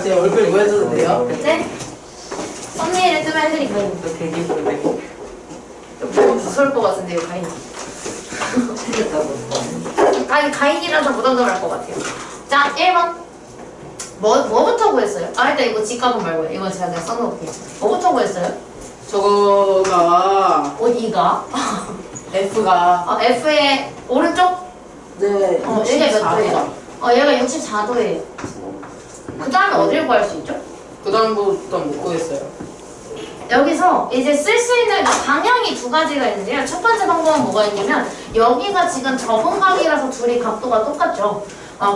제 얼굴 보여줘도 돼요? 네? 썸네일을 뜨면 해드릴까요? 되게 예쁜데. 너무 무서울 것 같은데요, 가인. 가인이라서 부담스러울 것 같아요. 자, 1번. 뭐부터 구했어요? 일단 이거 직각은 말고요. 이건 제가 그냥 써놓을게요. 뭐부터 구했어요? 저거가 어디가? F가 F의 오른쪽? 네. 얘가 몇 도예요? 얘가 64도예요. 그 다음에 어디를 구할 수 있죠? 그 다음부터 못 구했어요. 여기서 이제 쓸 수 있는 방향이 두 가지가 있는데요. 첫 번째 방법은 뭐가 있냐면 여기가 지금 접은각이라서 둘이 각도가 똑같죠.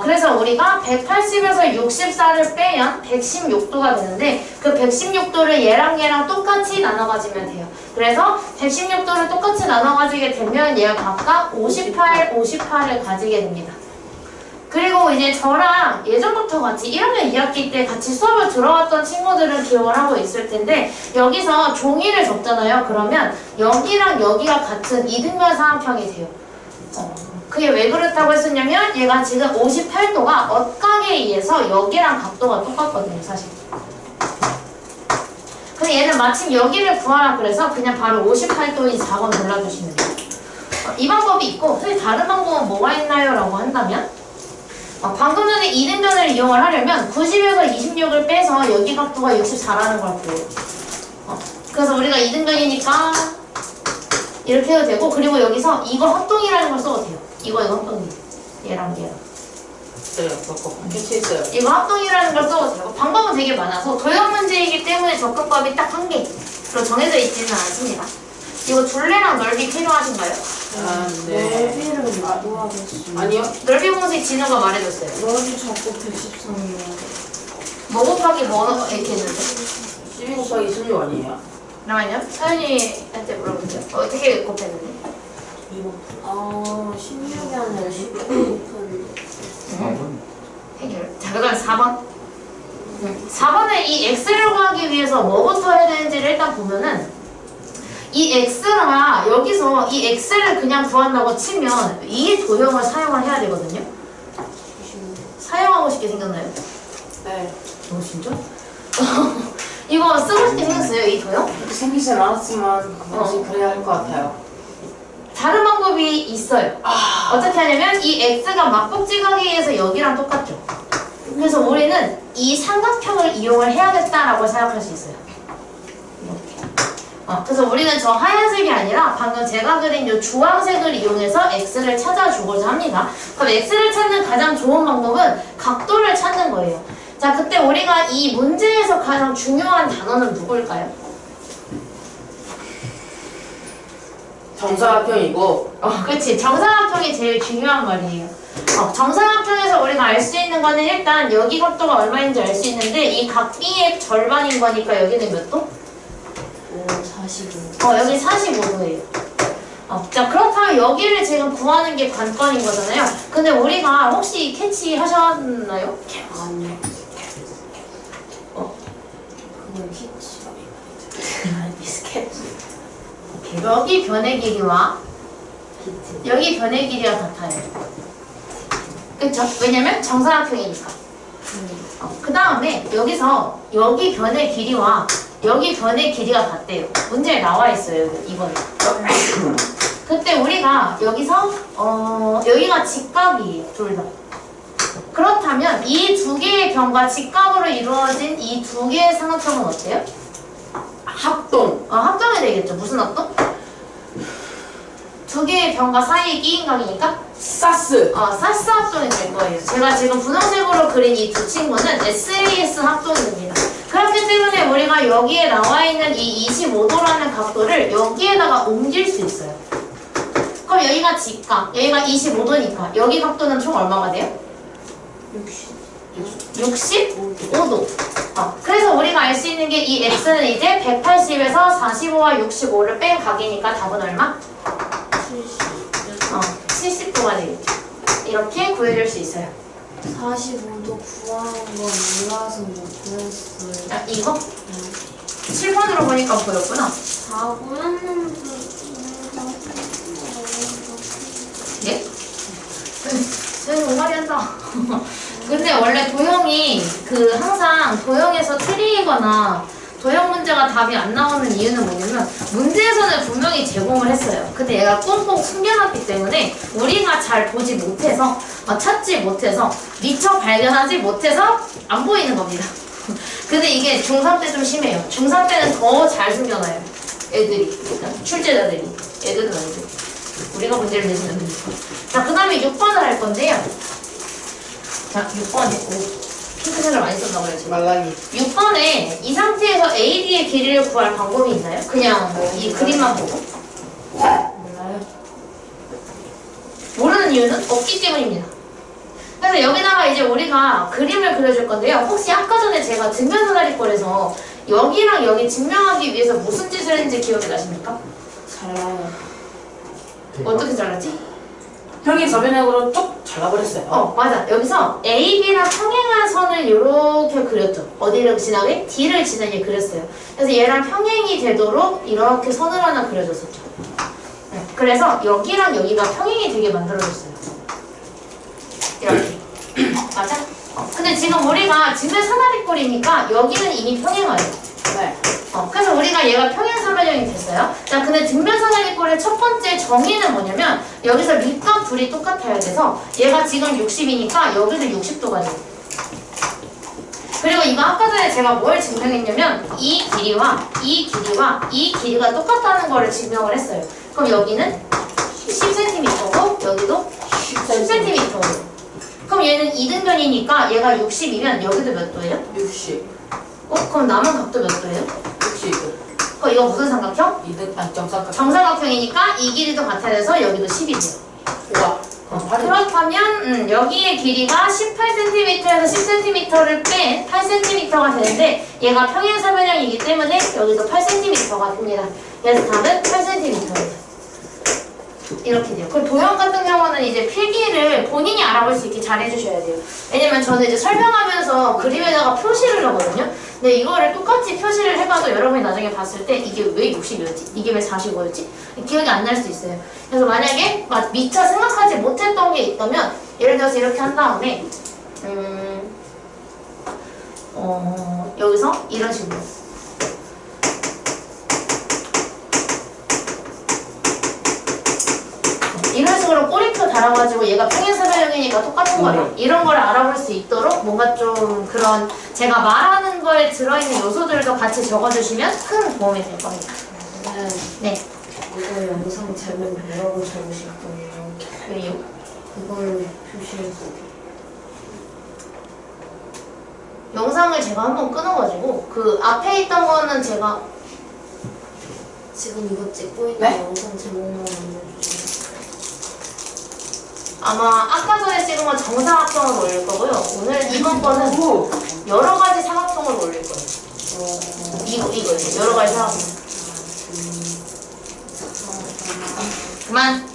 그래서 우리가 180에서 64를 빼면 116도가 되는데 그 116도를 얘랑 똑같이 나눠 가지면 돼요. 그래서 116도를 똑같이 나눠 가지게 되면 얘가 각각 58, 58을 가지게 됩니다. 그리고 이제 저랑 예전부터 같이 1학년 2학기 때 같이 수업을 들어왔던 친구들은 기억을 하고 있을 텐데 여기서 종이를 적잖아요. 그러면 여기랑 여기가 같은 이등변 삼각형이 돼요. 그게 왜 그렇다고 했었냐면 얘가 지금 58도가 엇각에 의해서 여기랑 각도가 똑같거든요, 사실. 근데 얘는 마침 여기를 구하라 그래서 그냥 바로 58도인 4번 골라주시면 돼요. 이 방법이 있고 사실 다른 방법은 뭐가 있나요? 라고 한다면 방금 전에 이등변을 이용을 하려면 90에서 26을 빼서 여기 각도가 64라는 걸 구해요. 그래서 우리가 이등변이니까 이렇게 해도 되고 그리고 여기서 이거 합동이라는 걸 써도 돼요. 이거 합동이 얘랑 얘랑 네, 그거 캐치했어요. 이거 합동이라는 걸 써도 되고 방법은 되게 많아서 도형 문제이기 때문에 접근법이 딱 한 개로 정해져 있지는 않습니다. 이거 둘레랑 넓이 필요하신가요? 네. 넓이를 못 하겠어요. 아니요. 넓이 공식 진우가 말해줬어요. 넓이 자꾸 113이요. 뭐 곱하기 뭐 이렇게 했는데 12 곱하기 16 아니에요? 잠깐만요. 서연이한테 물어보세요. 어떻게 곱했는데? 16이 아니라 19 곱하기. 해결. 자, 그다음 4번. 4번에 이 x를 구하기 위해서 뭐부터 해야 되는지를 일단 보면은 이 x가 여기서 이 x를 그냥 구한다고 치면 이 도형을 사용을 해야 되거든요. 사용하고 싶게 생겼나요? 네. 진짜? 이거 쓰고 싶게 생겼어요, 이 도형? 그렇게 생기진 않았지만 그것이 그래야 할 것 같아요. 다른 방법이 있어요. 어떻게 하냐면 이 x가 막복지각에 의해서 여기랑 똑같죠. 그래서 우리는 이 삼각형을 이용을 해야겠다라고 생각할 수 있어요. 이렇게. 그래서 우리는 저 하얀색이 아니라 방금 제가 그린 이 주황색을 이용해서 x를 찾아주고자 합니다. 그럼 x를 찾는 가장 좋은 방법은 각도를 찾는 거예요. 자, 그때 우리가 이 문제에서 가장 중요한 단어는 누구일까요? 정사각형이고 그치. 정사각형이 제일 중요한 말이에요. 정사각형에서 우리가 알 수 있는 거는 일단 여기 각도가 얼마인지 알 수 있는데 이 각비의 절반인 거니까 여기는 몇 도? 45. 여기 45도예요. 자, 그렇다면 여기를 지금 구하는 게 관건인 거잖아요. 근데 우리가 혹시 캐치 하셨나요? 아니요. 그건 키치. 스케치. 여기 변의 길이와 여기 변의 길이가 같아요. 그쵸? 왜냐면 정사각형이니까. 그 다음에 여기서 여기 변의 길이와 여기 변의 길이가 같대요. 문제에 나와 있어요. 이번에. 그때 우리가 여기서 여기가 직각이에요. 둘 다. 그렇다면 이 두 개의 변과 직각으로 이루어진 이 두 개의 삼각형은 어때요? 합동. 합동이 되겠죠. 무슨 합동? 두 개의 변과 사이의 끼인각이니까 사스. 사스 합동이 될 거예요. 제가 지금 분홍색으로 그린 이 두 친구는 SAS 합동입니다. 그렇기 때문에 우리가 여기에 나와 있는 이 25도라는 각도를 여기에다가 옮길 수 있어요. 그럼 여기가 직각, 여기가 25도니까 여기 각도는 총 얼마가 돼요? 65도. 그래서 우리가 알 수 있는 게 이 x는 이제 180에서 45와 65를 뺀 각이니까 답은 얼마? 70도가 되겠죠. 이렇게 구해줄 수 있어요. 45도 구하는 건 몰라서 못 구했어요. 이거? 7번으로 보니까 보였구나. 4구였는데. 예? 쟤는 오마리 한다. 근데 원래 도형이 항상 도형에서 틀리거나 도형 문제가 답이 안 나오는 이유는 뭐냐면 문제에서는 분명히 제공을 했어요. 근데 얘가 꽁꽁 숨겨놨기 때문에 우리가 잘 보지 못해서 찾지 못해서 미처 발견하지 못해서 안 보이는 겁니다. 근데 이게 중3 때 좀 심해요. 중3 때는 더 잘 숨겨놔요. 애들이. 출제자들이. 애들은 아니고. 우리가 문제를 내시면 됩니다. 자, 그 다음에 6번을 할 건데요. 자, 6번에. 핑크색을 많이 썼나 봐요, 지금. 말랑이. 6번에 이 상태에서 AD의 길이를 구할 방법이 있나요? 그냥 이 그림만 보고. 몰라요. 모르는 이유는 없기 때문입니다. 그래서 여기다가 이제 우리가 그림을 그려줄 건데요. 혹시 아까 전에 제가 증명사다리꼴에서 여기랑 여기 증명하기 위해서 무슨 짓을 했는지 기억이 나십니까? 잘라요. 어떻게 잘랐지? 형이 저변형으로 쭉 잘라버렸어요. 맞아. 여기서 A, B랑 평행한 선을 이렇게 그렸죠. 어디를 지나게? D를 지나게 그렸어요. 그래서 얘랑 평행이 되도록 이렇게 선을 하나 그려줬었죠. 네. 그래서 여기랑 여기가 평행이 되게 만들어졌어요. 이렇게. 맞아? 근데 지금 우리가 지면 사다리꼴이니까 여기는 이미 평행화예요. 네. 그래서 우리가 얘가 평행사변형이 됐어요. 자, 근데 뒷면사다리꼴의 첫 번째 정의는 뭐냐면 여기서 밑값 둘이 똑같아야 돼서 얘가 지금 60이니까 여기도 60도가 돼요. 그리고 이거 아까 전에 제가 뭘 증명했냐면 이 길이와 이 길이와 이 길이가 똑같다는 거를 증명을 했어요. 그럼 여기는 10cm고 여기도 10cm예요. 그럼 얘는 이등변이니까 얘가 60이면 여기도 몇 도예요? 60. 그럼 남은 각도 몇 도예요? 60. 그럼 이거 무슨 삼각형? 정삼각. 정사각형이니까 이 길이도 같아야 돼서 여기도 10이 돼요. 우와. 그렇다면 여기의 길이가 18cm에서 10cm를 뺀 8cm가 되는데 얘가 평행사변형이기 때문에 여기도 8cm가 됩니다. 그래서 답은 8cm예요. 이렇게 돼요. 그럼 도형 같은 경우는 이제 필기를 본인이 알아볼 수 있게 잘 해주셔야 돼요. 왜냐면 저는 이제 설명하면서 그림에다가 표시를 하거든요. 근데 이거를 똑같이 표시를 해봐도 여러분이 나중에 봤을 때 이게 왜 60이었지? 이게 왜 45였지? 기억이 안 날 수도 있어요. 그래서 만약에 미처 생각하지 못했던 게 있다면 예를 들어서 이렇게 한 다음에 여기서 이런 식으로 이런 식으로 꼬리표 달아가지고 얘가 평행사변형이니까 똑같은 거다. 이런 걸 알아볼 수 있도록 뭔가 좀 그런 제가 말하는 거에 들어있는 요소들도 같이 적어주시면 큰 도움이 될 겁니다. 네. 이거 영상 제목 뭐라고 적으실 거예요? 왜요? 이걸 표시해서. 영상을 제가 한번 끊어가지고 그 앞에 있던 거는 제가 지금 이거 찍고 있는 네? 영상 제목만 알려주세요. 아마 아까 전에 찍은 건 정사각형을 올릴 거고요. 오늘 이번 거는 오. 여러 가지 사각형을 올릴 거예요. 이거 여러 가지 사각형. 그만.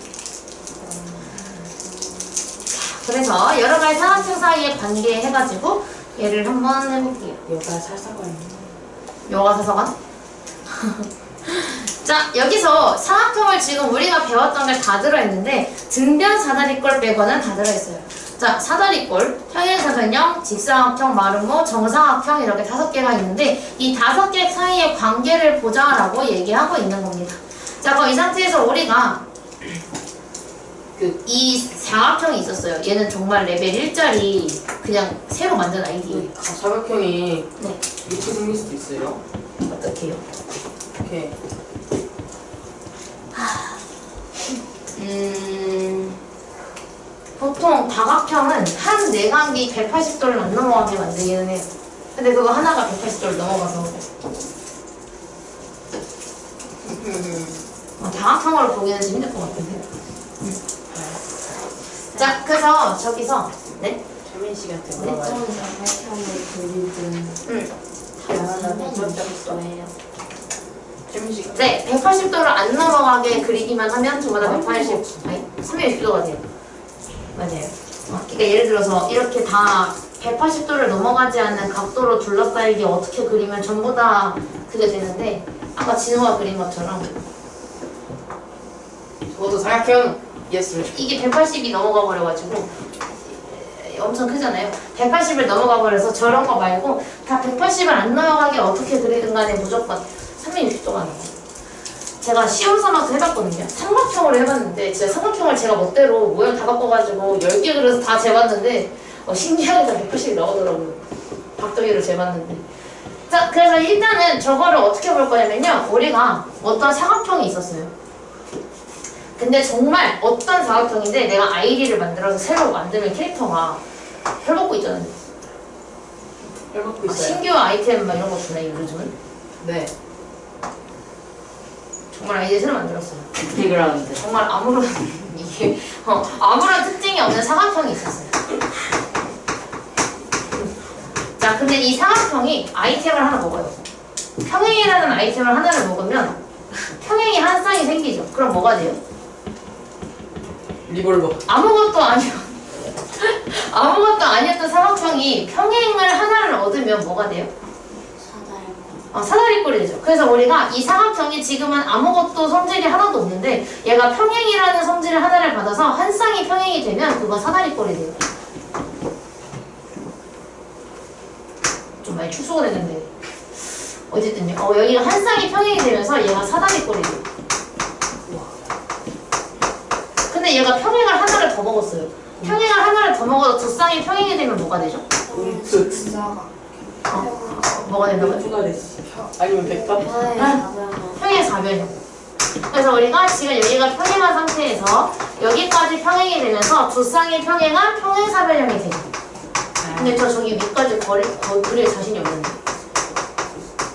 그래서 여러 가지 사각형 사이의 관계 해가지고 얘를 한번 해볼게요. 여가 살살거리네. 여가 사서관? 자, 여기서 사각형을 지금 우리가 배웠던 게 다 들어있는데 등변 사다리꼴 빼고는 다 들어있어요. 자, 사다리꼴, 평행사변형, 직사각형, 마름모, 정사각형 이렇게 5개가 있는데 이 5개 사이의 관계를 보자라고 얘기하고 있는 겁니다. 자, 그럼 이 상태에서 우리가 이 사각형이 있었어요. 얘는 정말 레벨 1짜리 그냥 새로 만든 아이디예요. 사각형이 네. 이렇게 생길 수도 있어요. 어떡해요? 이렇게. 보통 다각형은 한 내각이 180도를 안 넘어가게 만들기는 해요. 근데 그거 하나가 180도를 넘어가서 다각형으로 보기는 좀 힘들 것 같은데. 자, 그래서 저기서 네? 최민 씨한테 네? 물어봐요. 사각형을 그리든 다양한 거예요. 최민 씨가. 네, 180도를 안 넘어가게 그리기만 하면 저보다 180, 아니 360도가 돼요. 맞아요. 그러니까 예를 들어서 이렇게 다 180도를 넘어가지 않는 각도로 둘러싸이게 어떻게 그리면 전부 다 그게 되는데 아까 진호가 그린 것처럼 저도 사각형 예스. 이게 180이 넘어가 버려가지고 엄청 크잖아요. 180을 넘어가 버려서 저런 거 말고 다 180을 안 넘어가게 어떻게 그리든 간에 무조건 360도가 나와요. 제가 시험 삼아서 해봤거든요. 삼각형으로 해봤는데 진짜 삼각형을 제가 멋대로 모양 다 바꿔가지고 10개 그려서 다 재봤는데 신기하게 다 180이 나오더라고요. 박도기로 재봤는데. 자, 그래서 일단은 저거를 어떻게 볼 거냐면요. 우리가 어떤 사각형이 있었어요. 근데 정말 어떤 사각형인데 내가 아이디를 만들어서 새로 만드는 캐릭터가 혈복고 있잖아요. 혈복고 있어요. 신규 아이템 막 이런 거 주나요, 요즘은? 네. 정말 아이디 새로 만들었어요. 디그라운드. 정말 아무런 이게 아무런 특징이 없는 사각형이 있었어요. 자, 근데 이 사각형이 아이템을 하나 먹어요. 평행이라는 아이템을 하나를 먹으면 평행이 한 쌍이 생기죠. 그럼 뭐가 돼요? 리볼버. 아무것도 아니었던 사각형이 평행을 하나를 얻으면 뭐가 돼요? 사다리꼴이 되죠. 그래서 우리가 이 사각형이 지금은 아무것도 성질이 하나도 없는데 얘가 평행이라는 성질을 하나를 받아서 한 쌍이 평행이 되면 그건 사다리꼴이 돼요. 좀 많이 축소가 됐는데 어쨌든요. 여기가 한 쌍이 평행이 되면서 얘가 사다리꼴이 돼요. 근데 얘가 평행을 하나를 더 먹었어요. 평행을 하나를 더 먹어서 두 쌍이 평행이 되면 뭐가 되죠? 뭐가 된다고요? 투가레스. 아니면 백합? 평행 4변형. 그래서 우리가 지금 여기가 평행한 상태에서 여기까지 평행이 되면서 두 쌍이 평행한 평행 4변형이 되죠. 근데 저기 위까지 그릴 자신이 없는데.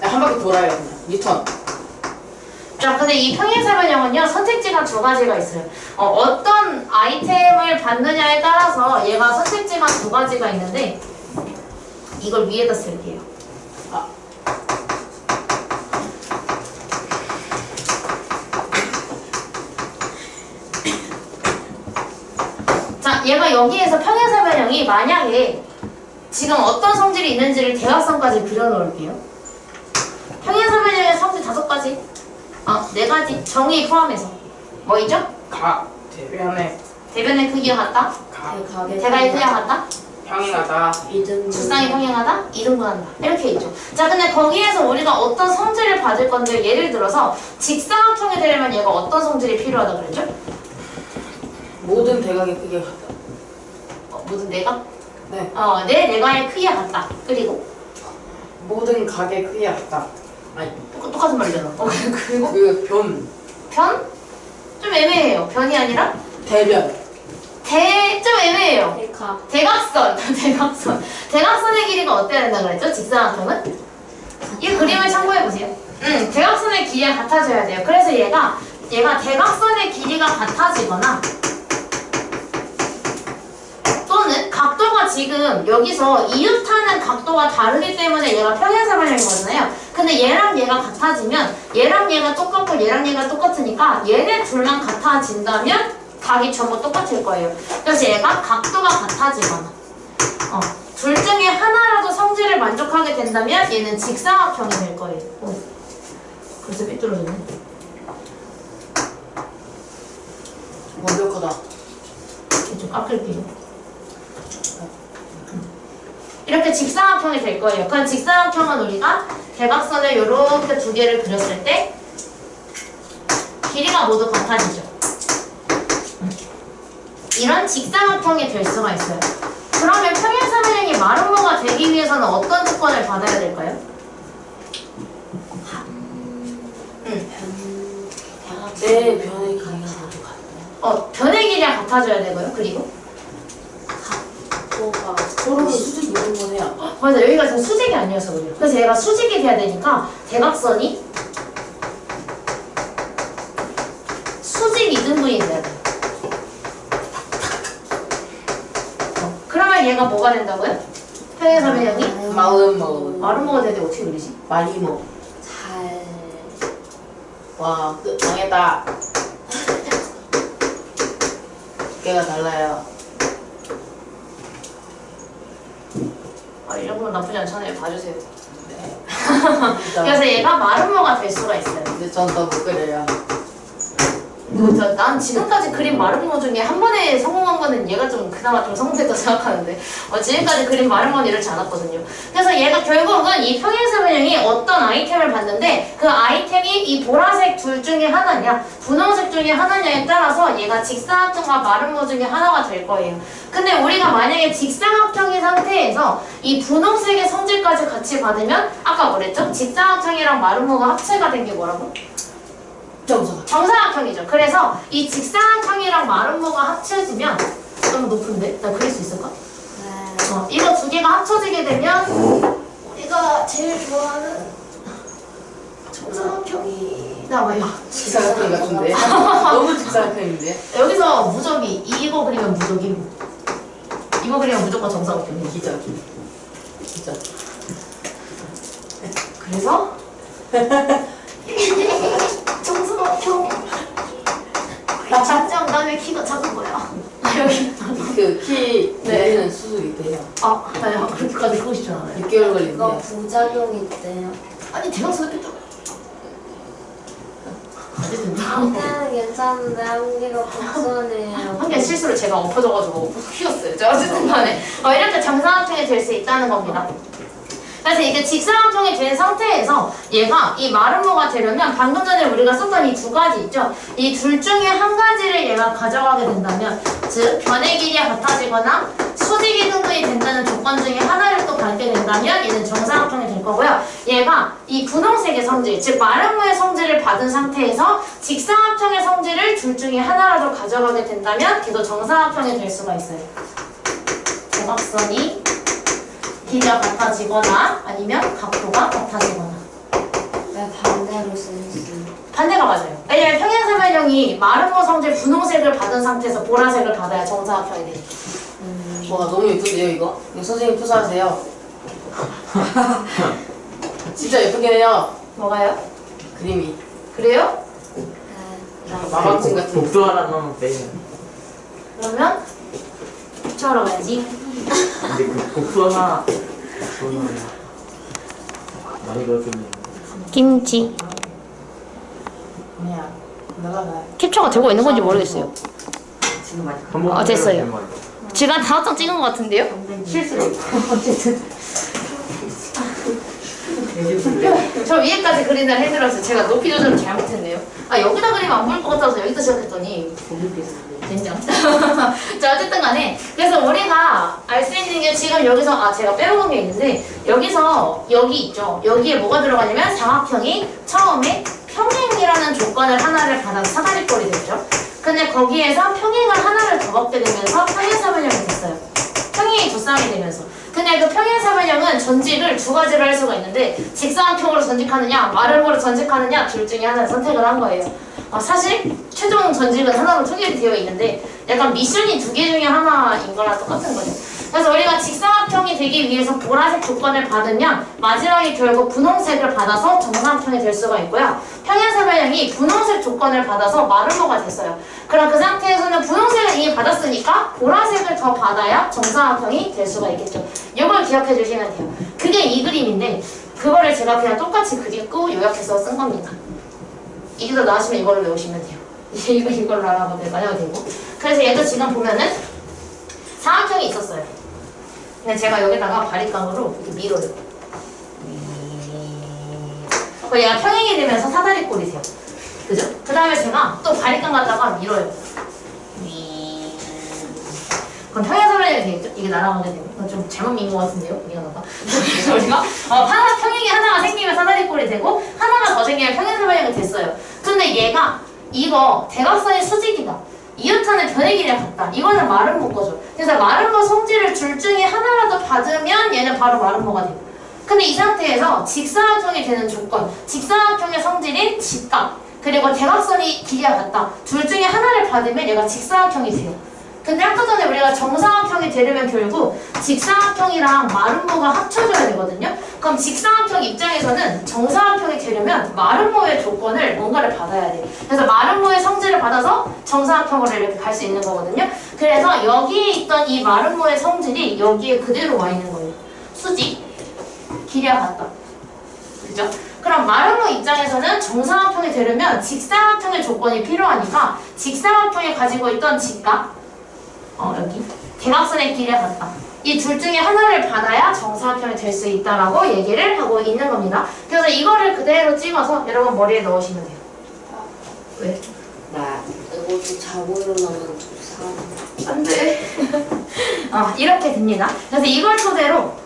한 바퀴 돌아요. 그냥. 뉴턴. 자, 근데 이 평행 4변형은요 선택지가 두 가지가 있어요. 어떤 아이템을 받느냐에 따라서 얘가 선택지가 두 가지가 있는데 이걸 위에다 쓸게요. 자, 얘가 여기에서 평행 4변형이 만약에 지금 어떤 성질이 있는지를 대각선까지 그려놓을게요. 평행 4변형의 성질 5가지. 4가지. 정의 포함해서. 뭐 있죠? 대변의 크기가 같다. 대각의 크기가 같다. 평행하다. 두 쌍이 평행하다. 이등분한다. 이렇게 있죠. 자, 근데 거기에서 우리가 어떤 성질을 받을 건데 예를 들어서 직사각형이 되려면 얘가 어떤 성질이 필요하다 그랬죠? 모든 대각의 크기가 같다. 모든 내각? 네. 내 내각의 크기가 같다. 그리고 모든 각의 크기가 같다. 아니. 똑같은 말이잖아. 그리고 그 변. 변? 좀 애매해요. 변이 아니라 대변. 좀 애매해요. 대각선. 대각선의 길이가 어때야 된다 그랬죠? 직사각형은? 이 그림을 참고해보세요. 대각선의 길이가 같아져야 돼요. 그래서 얘가 대각선의 길이가 같아지거나 또는 각도가 지금 여기서 이웃하는 각도가 다르기 때문에 얘가 평행사변형인 거잖아요. 근데 얘랑 얘가 같아지면 얘랑 얘가 똑같고 얘랑 얘가 똑같으니까 얘네 둘만 같아진다면 각이 전부 똑같을 거예요. 그래서 얘가 각도가 같아지거나 둘 중에 하나라도 성질을 만족하게 된다면 얘는 직사각형이 될 거예요. 벌써 삐뚤어졌네. 완벽하다. 좀 깎을게요. 이렇게 직사각형이 될 거예요. 그럼 직사각형은 우리가 대각선을 이렇게 두 개를 그렸을 때 길이가 모두 같아지죠. 이런 직사각형이 될 수가 있어요. 그러면 평행사변형이 마름모가 되기 위해서는 어떤 조건을 받아야 될까요? 내 변의 길이가 모두 같다. 변의 길이가 같아져야 되고요. 그리고 서로 수직 이런 건 해야. 맞아, 여기가 지금 수직이 아니어서 그래요. 그래서 얘가 수직이 돼야 되니까 대각선이 수직 이등분이 돼야 돼요. 그러면 얘가 뭐가 된다고요? 평행사변형이 마름모가 되는데 어떻게 그리지? 마리모. 와, 끝. 망했다. 두께가 달라요. 이런 건 나쁘지 않잖아요. 봐주세요. 네. 그래서 얘가 마름모가 될 수가 있어요. 근데 전 더 못 그려요. 난 지금까지 그린 마름모 중에 한 번에 성공한 거는 얘가 좀 그나마 좀 성공했다고 생각하는데 지금까지 그린 마름모는 이렇지 않았거든요. 그래서 얘가 결국은 이 평행사변형이 어떤 아이템을 봤는데 그 아이템이 이 보라색 둘 중에 하나냐 분홍색 중에 하나냐에 따라서 얘가 직사각형과 마름모 중에 하나가 될 거예요. 근데 우리가 만약에 직사각형인 상태에서 이 분홍색의 성질까지 같이 받으면 아까 뭐랬죠? 직사각형이랑 마름모가 합체가 된 게 뭐라고? 정사각형이죠. 그래서 이 직사각형이랑 마름모가 합쳐지면 너무 높은데? 나 그릴 수 있을까? 네. 이거 두 개가 합쳐지게 되면 우리가 제일 좋아하는 정사각형이 나와요. 직사각형 같은데? 너무 직사각형인데? 여기서 무적이 이거 그리면 무적이 이거 그리면 무조건 정사각형이야. 기적이. 그래서 정사각형 작정 다음에 키가 작은 거야. 여기 키 네. 내리는 수술이 있대요. 나요 그렇게까지 크고 싶지 않아요. 6개월 이거 걸린대요. 부작용이 있대요. 아니 대학생했겠다. 어쨌든 한개는 괜찮은데 한 개가 복선이에요. 한 개 실수로 제가 엎어져가지고 휘었어요. 제가 어쨌든 간에 이렇게 정사각형이 될 수 있다는 겁니다. 그래서 이게 직사각형이 된 상태에서 얘가 이 마름모가 되려면 방금 전에 우리가 썼던 이 두 가지 있죠? 이 둘 중에 한 가지를 얘가 가져가게 된다면 즉 변의 길이가 같아지거나 수직이 등분이 된다는 조건 중에 하나를 또 갖게 된다면 얘는 정사각형이 될 거고요. 얘가 이 분홍색의 성질, 즉 마름모의 성질을 받은 상태에서 직사각형의 성질을 둘 중에 하나라도 가져가게 된다면 걔도 정사각형이 될 수가 있어요. 대각선이 길이가 같아지거나 아니면 각도가 같아지거나. 왜 반대로 쓰였어요? 반대가 맞아요. 왜냐면 평행사변형이 마름모 성질 분홍색을 받은 상태에서 보라색을 받아야 정사각형이 돼요. 와 너무 예쁜데요 이거? 이거 선생님 투사하세요. 진짜 예쁘긴 해요. 뭐가요? 그림이. 그래요? 네. 마방친 같은. 복도 하나 넣으면 빼요. 그러면 붙여러 가야지. 근데 그 복도 하나 넣으면 많이 그렇겠네요. 김치. 그냥 나가가. 캡처가 되고 있는 건지 모르겠어요. 지금 많이. 한번 됐어요. 지금 한 5장 찍은 것 같은데요? 실수로. 어쨌든. 저 위에까지 그린을 해드려서 제가 높이 조절을 잘못했네요. 여기다 그리면 안 보일 것 같아서 여기다 시작했더니 된장. 자 어쨌든 간에 그래서 우리가 알 수 있는 게 지금 여기서 제가 빼먹은 게 있는데 여기서 여기 있죠. 여기에 뭐가 들어가냐면 사각형이 처음에 평행이라는 조건을 하나를 받아서 사다리꼴이 됐죠. 근데 거기에서 평행을 하나를 더 받게 되면서 평행사변형이 됐어요. 평행이 두 쌍이 되면서. 근데 그 평행사변형은 전직을 두 가지로 할 수가 있는데 직사각형으로 전직하느냐 마름모로 전직하느냐 둘 중에 하나를 선택을 한 거예요. 사실 최종 전직은 하나로 통일이 되어 있는데 약간 미션이 두 개 중에 하나인 거랑 똑같은 거죠. 그래서 우리가 직사각형이 되기 위해서 보라색 조건을 받으면 마지막에 결국 분홍색을 받아서 정사각형이 될 수가 있고요. 평행사변형이 분홍색 조건을 받아서 마름모가 됐어요. 그럼 그 상태에서는 분홍색을 이미 받았으니까 보라색을 더 받아야 정사각형이 될 수가 있겠죠. 이걸 기억해 주시면 돼요. 그게 이 그림인데 그거를 제가 그냥 똑같이 그리고 요약해서 쓴 겁니다. 이게 더 나으시면 이걸로 외우시면 돼요. 이걸로 알아보면 만약에 되고. 그래서 얘도 지금 보면은 사각형이 있었어요. 근데 제가 여기다가 바리깡으로 이렇게 밀어요. 얘가 평행이 되면서 사다리꼴이 돼요. 그죠? 그 다음에 제가 또 바리깡 갖다가 밀어요. 그럼 평행사변형이 되겠죠? 이게 날아가게 되면. 이건 좀 잘못 민 것 같은데요? 미안하다. 그래서 우리가 평행이 하나가 생기면 사다리꼴이 되고 하나가 더 생기면 평행사변형이 됐어요. 근데 얘가 이거 대각선의 수직이다. 이웃하는 변의 길이랑 같다. 이거는 마름모 거죠. 그래서 마름모 성질을 둘 중에 하나라도 받으면 얘는 바로 마름모가 돼요. 근데 이 상태에서 직사각형이 되는 조건, 직사각형의 성질인 직각, 그리고 대각선이 길이가 같다. 둘 중에 하나를 받으면 얘가 직사각형이 돼요. 근데 아까 전에 우리가 정사각형이 되려면 결국 직사각형이랑 마름모가 합쳐져야 되거든요. 그럼 직사각형 입장에서는 정사각형이 되려면 마름모의 조건을 뭔가를 받아야 돼요. 그래서 마름모의 성질을 받아서 정사각형으로 이렇게 갈 수 있는 거거든요. 그래서 여기에 있던 이 마름모의 성질이 여기에 그대로 와 있는 거예요. 수직, 길이가 같다. 그죠? 그럼 그럼 마름모 입장에서는 정사각형이 되려면 직사각형의 조건이 필요하니까 직사각형이 가지고 있던 직각 여기 대각선의 길이 같다. 이 둘 중에 하나를 받아야 정사각형이 될 수 있다라고 얘기를 하고 있는 겁니다. 그래서 이거를 그대로 찍어서 여러분 머리에 넣으시면 돼요. 왜? 나 이거 자고 일어나면 안 돼. 이렇게 됩니다. 그래서 이걸 토대로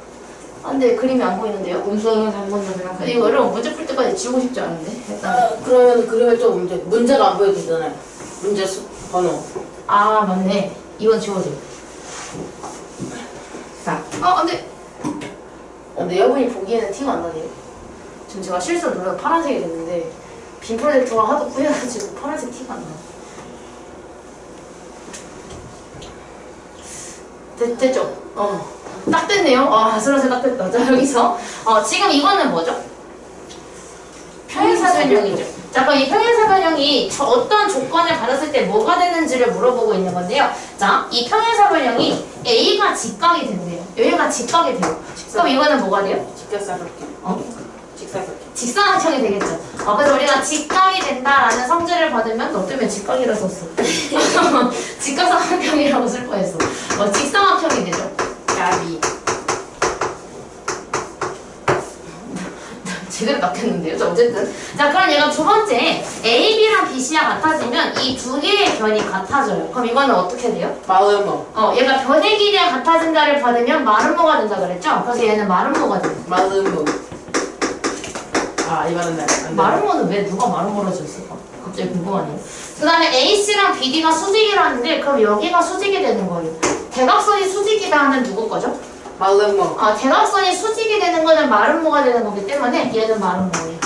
안 돼. 그림이 안 보이는데요? 음성을 한 번 더 생각해. 이거를 문제 풀 때까지 지우고 싶지 않은데. 일단 그러면 그림을 또 문제가 안 보여도 되잖아요. 문제 번호. 맞네. 이건 지워져. 자, 안 돼. 근데 여러분이 보기에는 티가 안 나네요. 지금 제가 실수로 눌러서 파란색이 됐는데 빈 프로젝터가 하도 뿌여가지고 파란색 티가 안 나. 됐죠? 딱 됐네요. 아슬아슬 딱 됐다. 자, 여기서 지금 이거는 뭐죠? 평행사변형이죠. 자, 그럼 이 평행사변형이 어떤 조건을 받았을 때 뭐가 되는지를 물어보고 있는 건데요. 자, 이 평행사변형이 A가 직각이 된대요. 여기가 직각이 돼요. 그럼 이거는 뭐가 돼요? 직사각형. 직사각형. 직사각형이 되겠죠. 그래서 우리가 직각이 된다라는 성질을 받으면 너 때문에 직각이라 썼어. 직각삼각형이라고 쓸 뻔했어. 직사각형이 되죠. 야비. 제대로 낚였는데요. 자, 어쨌든. 자, 그럼 얘가 두 번째 A, B랑 B, C가 같아지면 이 두 개의 변이 같아져요. 그럼 이거는 어떻게 돼요? 마름모. 얘가 변의 길이가 같아진다를 받으면 마름모가 된다 그랬죠? 그래서 얘는 마름모가 돼요. 마름모. 이거는 안 돼. 마름모는 왜 누가 마름모로 줬을까? 갑자기 궁금하네요. 그 다음에 AC랑 BD가 수직이라는데 그럼 여기가 수직이 되는 거예요. 대각선이 수직이다 하면 누구 거죠? 마름모. 대각선이 수직이 되는 거는 마름모가 되는 거기 때문에 얘는 마름모예요.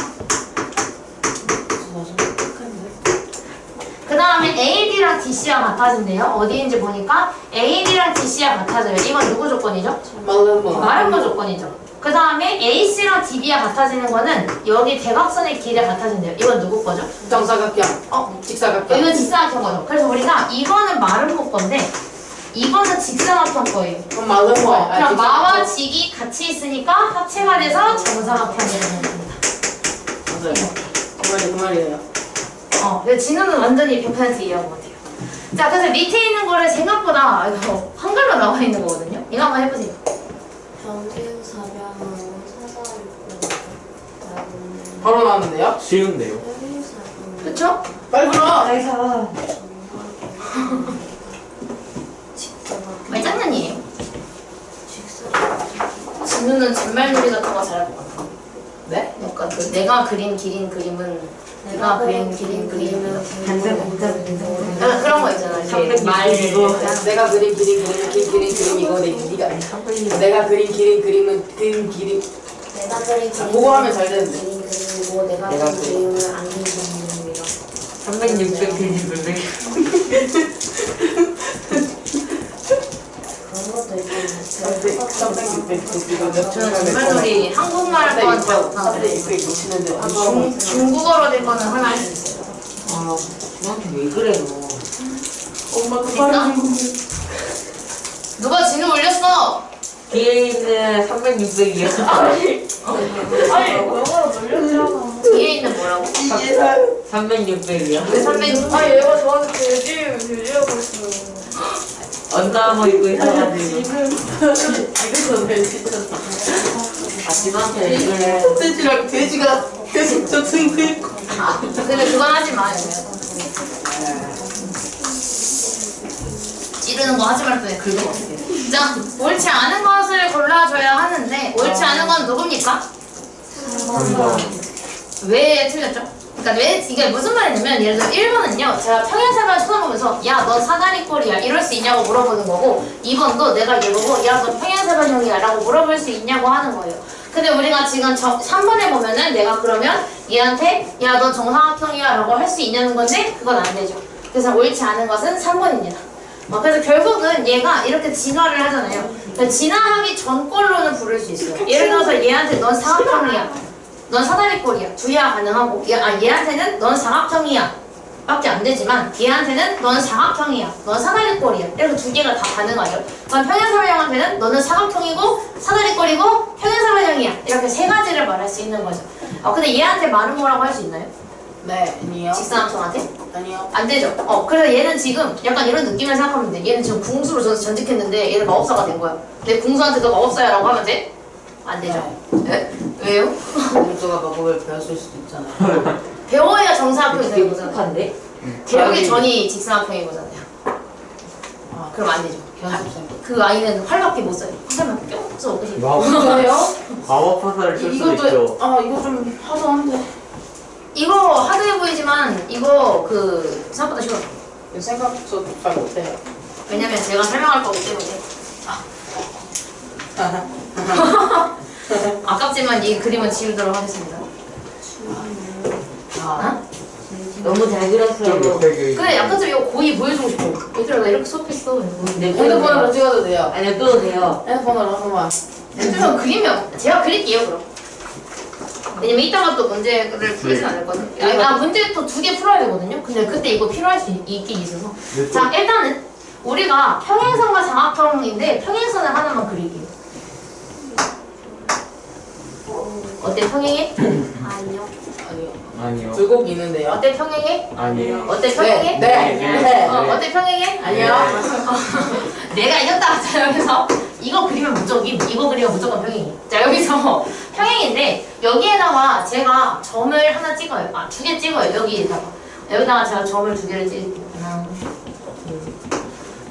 그 다음에 AD랑 DC가 같아진대요. 어디인지 보니까 AD랑 DC가 같아져요. 이건 누구 조건이죠? 마름모. 마름모 조건이죠. 그 다음에 AC랑 DB가 같아지는 거는 여기 대각선의 길이가 같아진대요. 이건 누구 거죠? 정사각형. 직사각형. 이건 직사각형 거죠. 그래서 우리가 이거는 마름모 건데 이거는 직사각형 거예요. 그럼 마름모. 그냥 마와 직이 같이 있으니까 합체가 돼서 정사각형이 되는 겁니다. 맞아요. 그 말이에요. 근데 진우는 완전히 100% 이해한 것 같아요. 자, 그래서 밑에 있는 거를 생각보다 이거 한글로 나와 있는 거거든요. 이거 한번 해보세요. 평행사변으로 사다리꼴 바로 나왔는데요? 쉬운데요. 그쵸? 빨리 불러! 그래서 왜 장난이에요? 진우는 잼말놀이 같은 거 잘할 것 같아. 네? 그러니까 내가 그린 기린 그림은 내가 그린 기린 그림은 약간 그런 거 있잖아. 이렇게 말 내가 그린 그림이고 네가 내가 그린 그림은 그린 그림. 내가 그린 그림 그거 하면 잘 되는데. 그림이고 내가 내가 그린 그림을 안 그린 그림이라 360 뒤집을래. 그런 것도 있고 300, 저는 잼말놀이 한국말 건 잘 못하는데 300 치는데 중국어로 된 거는 하나 할 수 있어요. 너한테 왜 그래 너? 엄마가 누가 진우 올렸어? 뒤에 있는 300, 600이야. 아니 영어로 돌렸잖아. 뒤에 있는 뭐라고? 300, 600이야. 왜 300? 얘가 저한테 돼지하고 있어요. 언더아머 입고 있어가지고. 집에서 돼지쳤어. 아침한테 왜 그래? 돼지랑 돼지가 계속 저 등에 있고. 근데 그건 하지 마. 찌르는 거 하지 말 뿐에 긁으면 어떡해. 자, 옳지 않은 것을 골라줘야 하는데 옳지 않은 건 누굽니까? 3번. 왜 틀렸죠? 그러니까 왜 이게 무슨 말이냐면 예를 들어 1번은요 제가 평행사변 쳐다보면서 야 너 사다리꼴이야 이럴 수 있냐고 물어보는 거고 2번도 내가 얘 보고 야 너 평행사변형이야 라고 물어볼 수 있냐고 하는 거예요. 근데 우리가 지금 3번에 보면은 내가 그러면 얘한테 야 너 정사각형이야 라고 할 수 있냐는 건데 그건 안 되죠. 그래서 옳지 않은 것은 3번입니다. 그래서 결국은 얘가 이렇게 진화를 하잖아요. 그러니까 진화하기 전 꼴로는 부를 수 있어요. 예를 들어서 얘한테 넌 사각형이야. 넌 사다리꼴이야. 두야 가능하고 얘한테는 넌 사각형이야. 밖에 안 되지만 얘한테는 넌 사각형이야. 넌 사다리꼴이야. 이렇게 두 개가 다 가능하죠. 그럼 평행사변형한테는 너는 사각형이고 사다리꼴이고 평행사변형이야. 이렇게 세 가지를 말할 수 있는 거죠. 근데 얘한테 말은 뭐라고 할 수 있나요? 네, 아니요. 직사각형한테? 아니요. 안 되죠. 그래서 얘는 지금 약간 이런 느낌을 생각하면 돼. 얘는 지금 궁수로 전직했는데 얘는 마법사가 된 거야. 근데 궁수한테 너 마법사야라고 하면 돼? 안 되죠. 네? 왜요? 공주가 마법을 배웠을 수도 있잖아요. 배워야 정사각형이 되는 거잖아요. 급한데? 배우기 전이 직사각형인 거잖아요. 아, 그럼 안 되죠. 견습생. 그 아이는 활밖에 못 써요. 한달만 껴서 끝이. 그래요? 마법화살을 쓸 수도 있죠. 이거 좀 하소한데. 이거 하드해 보이지만 이거 생각보다 쉬워요. 이거 생각도 잘 못해요. 왜냐면 제가 설명할 거기 때문에. 아깝지만 이 그림은 지우도록 하겠습니다. 아, 너무 잘 그렸어요. 근데 약간 좀 이거 고의 보여주고 싶어. 얘들아 나 이렇게 수업했어. 네, 핸드폰으로 찍어도 돼요. 아니요, 끄도 돼요. 핸드폰으로 한번. 핸드폰 그림이 제가 그릴게요 그럼. 왜냐면 이따가 또 문제를 풀진 않을거든요. 문제 또 2개 풀어야 되거든요. 근데 그때 이거 필요할 수 있긴 있어서. 자 일단은 우리가 평행선과 사각형인데 평행선을 하나만 그릴게요. 어때 평행해? 아니요. 아니요. 아니요. 두 곡 있는데요. 어때 평행해? 아니요. 어때 평행해? 네. 어때 평행해? 아니요. 내가 이겼다. 자 여기서 이거 그리면 무조건 이거 그리면 무조건 평행이. 자 여기서 평행인데 여기에다가 제가 점을 하나 찍어요. 2개 찍어요. 여기다가 제가 점을 2개를 찍을게요. 하나, 둘.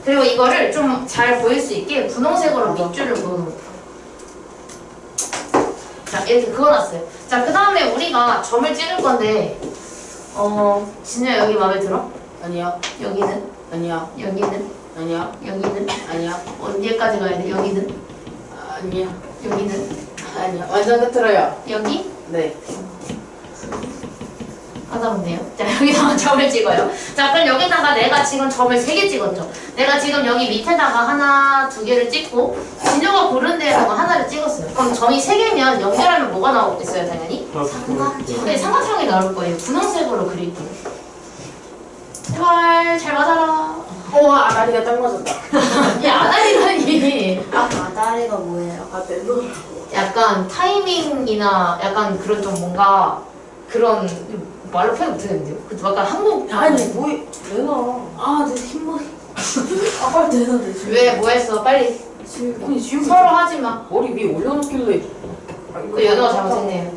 그리고 이거를 좀 잘 보일 수 있게 분홍색으로 밑줄을 그어놓을게요. 자 이렇게 그어놨어요. 자 그 다음에 우리가 점을 찍을 건데 진우야 여기 마음에 들어? 아니요. 여기는? 아니요. 여기는? 아니요. 여기는? 아니요. 언제까지 가야 돼? 여기는? 아니요. 여기는? 아니요. 완전 흐트러요. 여기? 네. 까다롭네요. 자 여기다가 점을 찍어요. 자 그럼 여기다가 내가 지금 점을 3개 찍었죠. 내가 지금 여기 밑에다가 하나, 2개를 찍고 진우가 고른 데에다가 하나를 찍었어요. 그럼 점이 3개면 연결하면 뭐가 나오겠어요 당연히? 네, 삼각형이 나올 거예요. 분홍색으로 그릴게요. 제발 잘 맞아라. 우와, 아다리가 딱 맞았다. 야 아다리다니. 아다리가 뭐예요? 아, 내 약간 타이밍이나 약간 그런 좀 뭔가 그런 말로 표현 못하겠는데요? 그 약간 한국 아니, 내놔. 아, 내 흰머리. 아, 빨리 내놔, 내 지금. 왜 뭐 했어? 빨리 아니, 지금 서로 하지 마. 머리 위에 올려놓길래. 그 연어가 잘못했네요.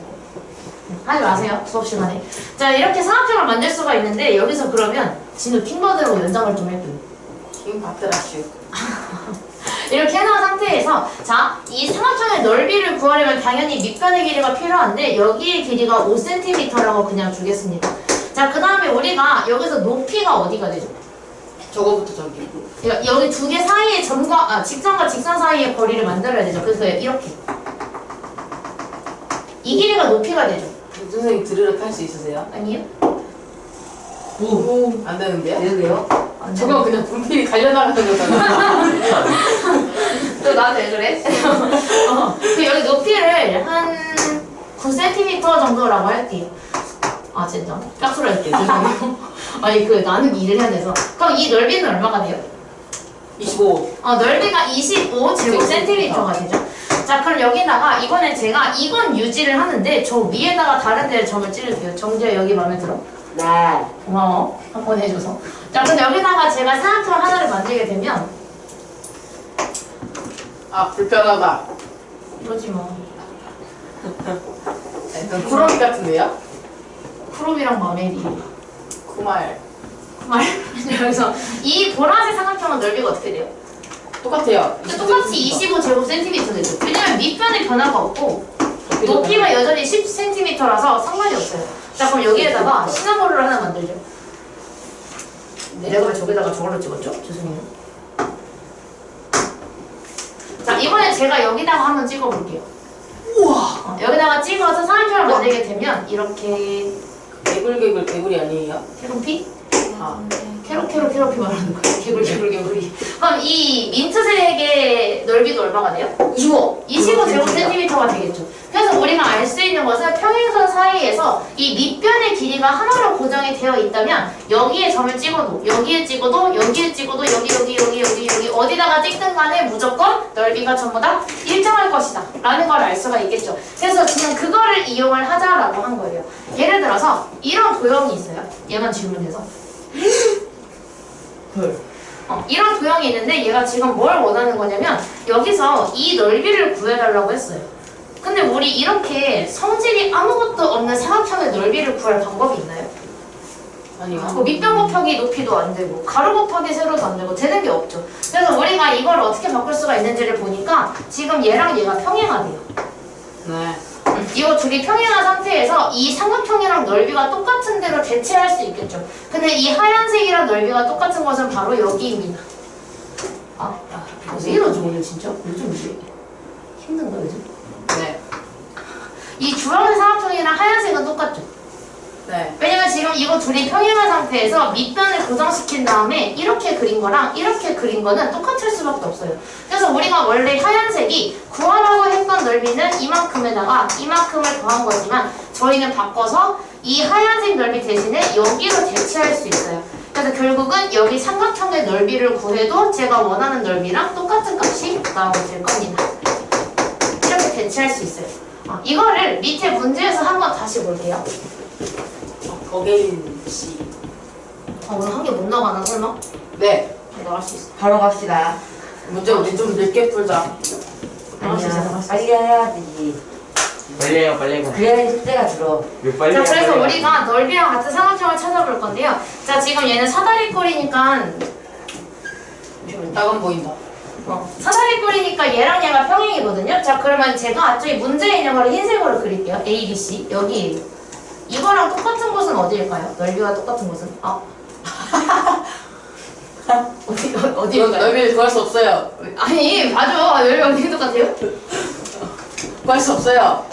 하지 마세요 수업 시간에. 자 이렇게 삼각형을 만들 수가 있는데 여기서 그러면 진우 킹버드로 연장을 좀 해줘요. 지금 받더라슈. 이렇게 해놓은 상태에서 자 이 삼각형의 넓이를 구하려면 당연히 밑변의 길이가 필요한데 여기의 길이가 5cm라고 그냥 주겠습니다. 자 그 다음에 우리가 여기서 높이가 어디가 되죠? 저거부터 저기. 여기 2개 사이의 직선과 직선 사이의 거리를 만들어야 되죠. 그래서 이렇게 이 길이가 높이가 되죠. 선생님 드르륵 할 수 있으세요? 아니요? 오, 안 되는데요? 되는데요? 저건 그냥 분필이 갈려나가는 거잖아. 또 나한테 왜 그래? 그 여기 높이를 한 9cm 정도라고 할게요. 아 진짜? 짝수로 할게요. 죄송해요. 아니 그 나누기 2를 해야 돼서. 그럼 이 넓이는 얼마가 돼요? 25. 넓이가 25제곱센티미터가 되죠. 자 그럼 여기다가 이번에 제가 이건 유지를 하는데 저 위에다가 다른 데를 점을 찍을게요. 정지야 여기 마음에 들어? 네. 고마워. 한 번 해줘서. 자 그럼 여기다가 제가 삼각형 하나를 만들게 되면 아, 불편하다. 이러지 마. 약간 쿠로미 같은데요? 크롭이랑 마멜이. 쿠말. 말 여기서 이 보라색 삼각형은 넓이가 어떻게 돼요? 똑같아요. 똑같이 25제곱센티미터 되죠. 왜냐면 밑변에 변화가 없고 높이가 여전히 10cm라서 상관이 없어요. 자 그럼 여기에다가 시나모를 하나 만들죠. 내가 왜 저기다가 저걸로 찍었죠? 죄송해요. 자 이번에 제가 여기다가 한번 찍어볼게요. 우와. 여기다가 찍어서 삼각형을 만들게 되면 이렇게 개굴이 아니에요? 캐로피? 아, 캐로피 말하는 거예요. 개구리. 그럼 이 민트색의 넓이도 얼마가 돼요? 25제곱센티미터가 되겠죠. 그래서 우리가 알 수 있는 것은 평행선 사이에서 들어서 이 밑변의 길이가 하나로 고정이 되어 있다면 여기에 점을 찍어도 여기에 찍어도 여기에 찍어도 여기 어디다가 찍든 간에 무조건 넓이가 전부 다 일정할 것이다 라는 걸 알 수가 있겠죠. 그래서 지금 그거를 이용을 하자라고 한 거예요. 예를 들어서 이런 도형이 있어요. 얘만 질문해서 이런 도형이 있는데 얘가 지금 뭘 원하는 거냐면 여기서 이 넓이를 구해달라고 했어요. 근데 우리 이렇게 성질이 아무것도 없는 사각형의 넓이를 구할 방법이 있나요? 아니요. 뭐 밑변 곱하기 높이도 안 되고 가로 곱하기 세로도 안 되고 되는 게 없죠. 그래서 우리가 이걸 어떻게 바꿀 수가 있는지를 보니까 지금 얘랑 얘가 평행하대요. 네. 이거 둘이 평행한 상태에서 이 삼각형이랑 넓이가 똑같은 대로 대체할 수 있겠죠. 근데 이 하얀색이랑 넓이가 똑같은 것은 바로 여기입니다. 왜 이러지 오늘 진짜? 요즘 힘든가 요즘? 네. 이 주황색 삼각형이랑 하얀색은 똑같죠. 네. 왜냐면 지금 이거 둘이 평행한 상태에서 밑변을 고정시킨 다음에 이렇게 그린 거랑 이렇게 그린 거는 똑같을 수밖에 없어요. 그래서 우리가 원래 하얀색이 구하라고 했던 넓이는 이만큼에다가 이만큼을 더한 거지만 저희는 바꿔서 이 하얀색 넓이 대신에 여기로 대체할 수 있어요. 그래서 결국은 여기 삼각형의 넓이를 구해도 제가 원하는 넓이랑 똑같은 값이 나오게 될 겁니다. 이렇게 대체할 수 있어요. 이거를 밑에 문제에서 한번 다시 볼게요. 거계인 씨. 오늘 한 개 못 나가나 설마? 네. 나갈 수 있어. 바로 갑시다. 문제 우리 좀 늦게 풀자. 나갈 수 있어. 아니야, 빨리 해야지. 빨리 해요, 빨리 해요. 그래야 숙제가 들어. 왜 빨리 자, 해요, 그래서 빨리 해요. 우리가 넓이랑 같은 삼각형을 찾아볼 건데요. 자, 지금 얘는 사다리꼴이니까 작은 보인다. 사다리꼴이니까 얘랑 얘가 평행이거든요. 자, 그러면 제가 저기 문제에 있는 거를 흰색으로 그릴게요. A, B, C 여기 이거랑 똑같은 곳은 어디일까요? 넓이가 똑같은 곳은? 이건 어디일까요? 넓이를 구할 수 없어요. 아니, 맞아. 넓이가 어떻게 똑같아요? 구할 수 없어요.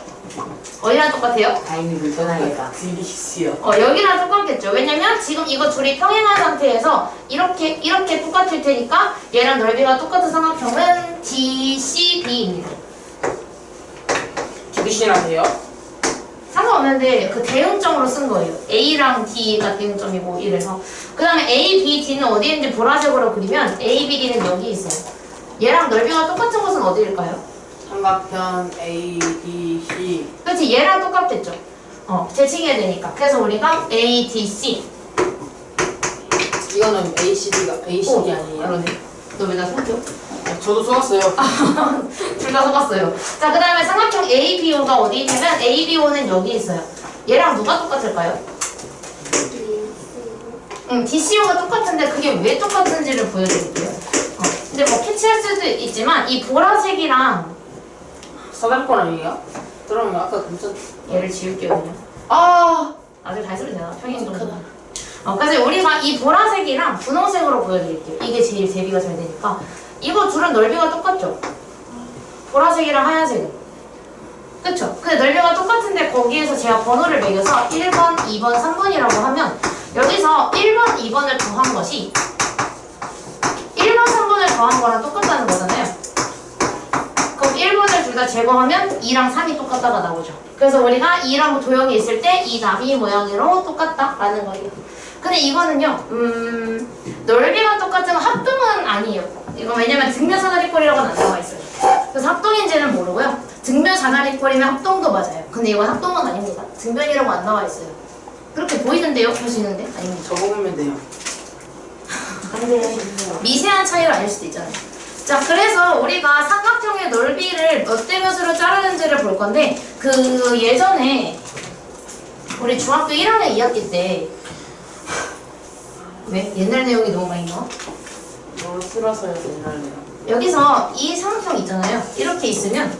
어디랑 똑같아요? 타이밍 불편하겠다. DBC요. 여기랑 똑같겠죠. 왜냐면 지금 이거 둘이 평행한 상태에서 이렇게 똑같을 테니까 얘랑 넓이가 똑같은 삼각형은 DCB입니다. DBC랑 해요? 상관없는데 그 대응점으로 쓴 거예요. A랑 D가 대응점이고 이래서 그 다음에 A, B, D는 어디에 있는지 보라색으로 그리면 A, B, D는 여기 있어요. 얘랑 넓이가 똑같은 곳은 어디일까요? 삼각형 A, B, C. 그렇지, 얘랑 똑같겠죠. 대칭해야 되니까. 그래서 우리가 A, D, C. 이거는 ACD가 ACD 아니에요? 그러네. 너 왜 나 속여? 저도 속았어요. 둘 다 속았어요. 자, 그 다음에 삼각형 ABO가 어디 있냐면 ABO는 여기 있어요. 얘랑 누가 똑같을까요? DCO가 똑같은데 그게 왜 똑같은지를 보여드릴게요. 근데 뭐 캐치할 수도 있지만 이 보라색이랑 사다리꼴 아니에요? 그러면 아까 괜찮. 얘를 지울게요 그냥. 아직 다 했으면 되나? 평행이동. 그래서 우리가 이 보라색이랑 분홍색으로 보여드릴게요. 이게 제일 대비가 잘 되니까. 이거 둘은 넓이가 똑같죠? 보라색이랑 하얀색은. 그쵸? 근데 넓이가 똑같은데 거기에서 제가 번호를 매겨서 1번, 2번, 3번이라고 하면 여기서 1번, 2번을 더한 것이 1번, 3번을 더한 거랑 똑같다는 거잖아요. 그럼 1번을 둘 다 제거하면 2랑 3이 똑같다가 나오죠. 그래서 우리가 이런 도형이 있을 때 이 나비 모양으로 똑같다라는 거예요. 근데 이거는요, 넓이가 똑같은 합동은 아니에요. 이거 왜냐면 등변 사다리꼴이라고는 안 나와 있어요. 그래서 합동인지는 모르고요. 등변 사다리꼴이면 합동도 맞아요. 근데 이건 합동은 아닙니다. 등변이라고 안 나와 있어요. 그렇게 보이는데요? 보시는데? 아닙니다. 적어보면 돼요. 근데 미세한 차이가 아닐 수도 있잖아요. 자, 그래서 우리가 삼각형의 넓이를 몇 대 몇으로 자르는지를 볼 건데 그 예전에 우리 중학교 1학년 2학기 때 왜? 옛날 내용이 너무 많이 나와? 너무 싫어서요, 옛날에는. 여기서 이 삼각형 있잖아요. 이렇게 있으면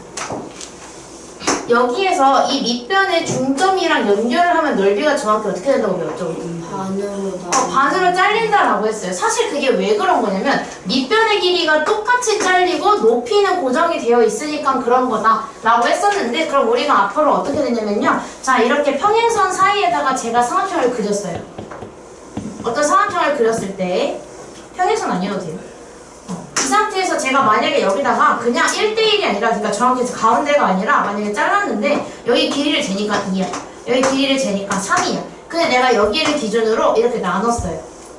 여기에서 이 밑변의 중점이랑 연결을 하면 넓이가 정확히 어떻게 된다고 배웠죠? 우리? 반으로 반으로 잘린다라고 했어요. 사실 그게 왜 그런 거냐면 밑변의 길이가 똑같이 잘리고 높이는 고정이 되어 있으니까 그런 거다 라고 했었는데 그럼 우리가 앞으로 어떻게 되냐면요. 자, 이렇게 평행선 사이에다가 제가 삼각형을 그렸어요. 어떤 삼각형을 그렸을 때 평행선 아니어도 돼요. 이 상태에서 제가 만약에 여기다가 그냥 1대1이 아니라 그러니까 정확히 가운데가 아니라 만약에 잘랐는데 여기 길이를 재니까 2야. 여기 길이를 재니까 3이야. 근데 내가 여기를 기준으로 이렇게 나눴어요.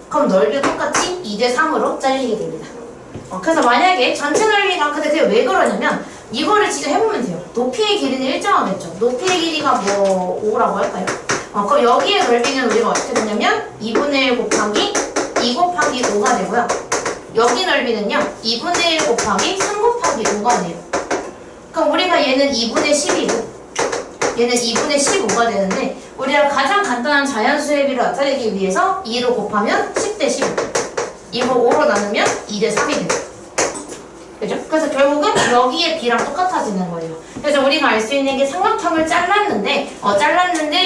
그럼 넓이도 똑같이 2대3으로 잘리게 됩니다. 그래서 만약에 전체 넓이가 근데 그게 왜 그러냐면 이거를 진짜 해보면 돼요. 높이의 길이는 일정하겠죠. 높이의 길이가 뭐 5라고 할까요? 그럼 여기의 넓이는 우리가 어떻게 되냐면 2분의 1 곱하기 2 곱하기 5가 되고요. 여기 넓이는요 2분의 1 곱하기 3 곱하기 5가 돼요. 그럼 우리가 얘는 2분의 10이고 얘는 2분의 15가 되는데 우리가 가장 간단한 자연수의 비를 나타내기 위해서 2로 곱하면 10대 15 이거 5로 나누면 2대 3이 돼요. 그죠? 그래서 결국은 여기에 B랑 똑같아지는 거예요. 그래서 우리가 알 수 있는 게 삼각형을 잘랐는데